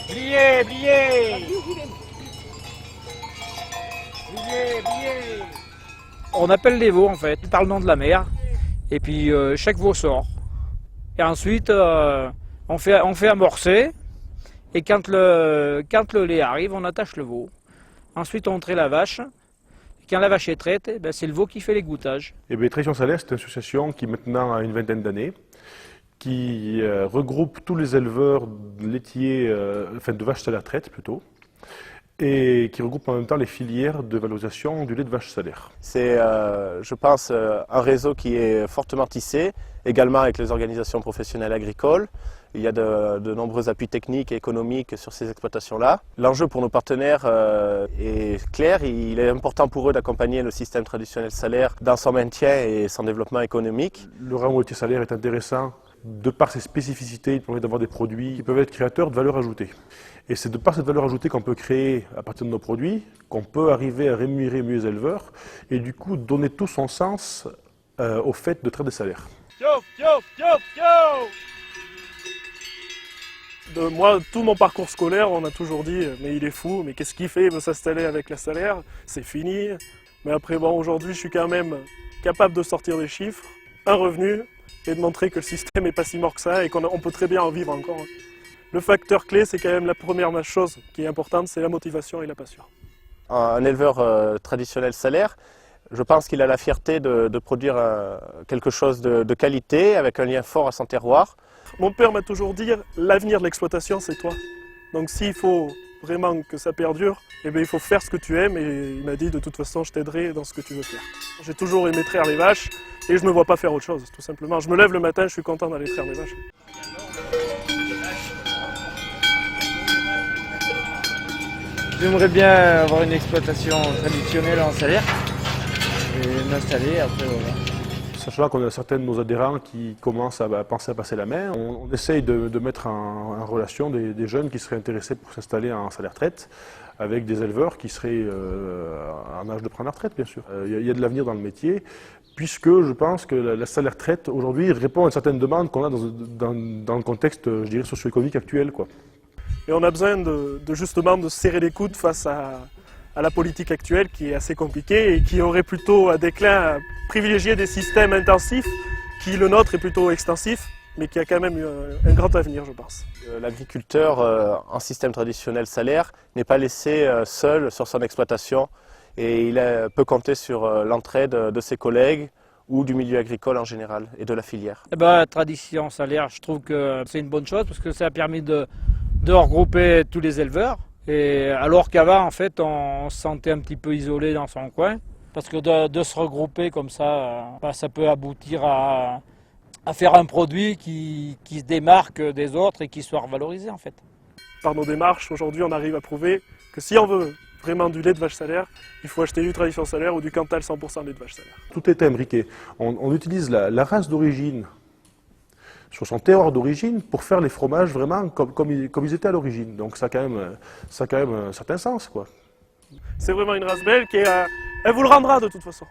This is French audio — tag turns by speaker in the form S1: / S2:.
S1: Brillez, brillez! Brillez, brillez! On appelle les veaux en fait, par le nom de la mer, et puis chaque veau sort. Et ensuite, on fait amorcer, et quand le lait arrive, on attache le veau. Ensuite, on traite la vache. Et quand la vache est traite, ben, c'est le veau qui fait les gouttages.
S2: Et bien, Tradition Salaire, c'est une association qui maintenant a une vingtaine d'années, qui regroupe tous les éleveurs laitiers, enfin de vaches salaires traite plutôt, et qui regroupe en même temps les filières de valorisation du lait de vache salaire.
S3: C'est, je pense, un réseau qui est fortement tissé, également avec les organisations professionnelles agricoles. Il y a de nombreux appuis techniques et économiques sur ces exploitations-là. L'enjeu pour nos partenaires est clair. Il est important pour eux d'accompagner le système traditionnel salaire dans son maintien et son développement économique.
S2: Le rameau laitier salaire est intéressant de par ses spécificités. Il permet d'avoir des produits qui peuvent être créateurs de valeur ajoutée. Et c'est de par cette valeur ajoutée qu'on peut créer à partir de nos produits, qu'on peut arriver à rémunérer mieux les éleveurs et du coup donner tout son sens au fait de traiter des salaires.
S4: Moi, tout mon parcours scolaire, on a toujours dit « mais il est fou, mais qu'est-ce qu'il fait? Il veut s'installer avec la salaire, c'est fini ». Mais après, bon, aujourd'hui, je suis quand même capable de sortir des chiffres, un revenu, et de montrer que le système n'est pas si mort que ça et qu'on peut très bien en vivre encore. Le facteur clé, c'est quand même la première chose qui est importante, c'est la motivation et la passion.
S3: Un éleveur traditionnel salaire, je pense qu'il a la fierté de produire quelque chose de qualité, avec un lien fort à son terroir.
S4: Mon père m'a toujours dit « l'avenir de l'exploitation, c'est toi ». Donc s'il faut vraiment que ça perdure, eh bien, il faut faire ce que tu aimes et il m'a dit « de toute façon, je t'aiderai dans ce que tu veux faire ». J'ai toujours aimé traire les vaches et je ne me vois pas faire autre chose, tout simplement. Je me lève le matin, je suis content d'aller traire mes vaches.
S1: J'aimerais bien avoir une exploitation traditionnelle en salaire et m'installer après voilà.
S2: Sachant qu'on a certains de nos adhérents qui commencent à penser à passer la main, on essaye de mettre en relation des jeunes qui seraient intéressés pour s'installer en salaire traite avec des éleveurs qui seraient en âge de prendre la retraite, bien sûr. Il y a de l'avenir dans le métier, puisque je pense que la salaire traite aujourd'hui répond à une certaine demande qu'on a dans le contexte, je dirais, socio-économique actuel, quoi.
S4: Et on a besoin justement de serrer les coudes face à la politique actuelle qui est assez compliquée et qui aurait plutôt un déclin à privilégier des systèmes intensifs, qui le nôtre est plutôt extensif, mais qui a quand même un grand avenir, je pense.
S3: L'agriculteur en système traditionnel salaire n'est pas laissé seul sur son exploitation et il peut compter sur l'entraide de ses collègues ou du milieu agricole en général et de la filière.
S1: Eh ben, tradition salaire, je trouve que c'est une bonne chose parce que ça a permis de regrouper tous les éleveurs. Et alors qu'avant, en fait, on se sentait un petit peu isolé dans son coin. Parce que de se regrouper comme ça, ça peut aboutir à faire un produit qui se démarque des autres et qui soit revalorisé, en fait.
S4: Par nos démarches, aujourd'hui, on arrive à prouver que si on veut vraiment du lait de vache salaire, il faut acheter du Tradition Salaire ou du Cantal 100% lait de vache salaire.
S2: Tout est imbriqué. On utilise la race d'origine sur son terroir d'origine pour faire les fromages vraiment comme ils étaient à l'origine. Donc ça a quand même un certain sens, quoi.
S4: C'est vraiment une race belle qui elle vous le rendra de toute façon.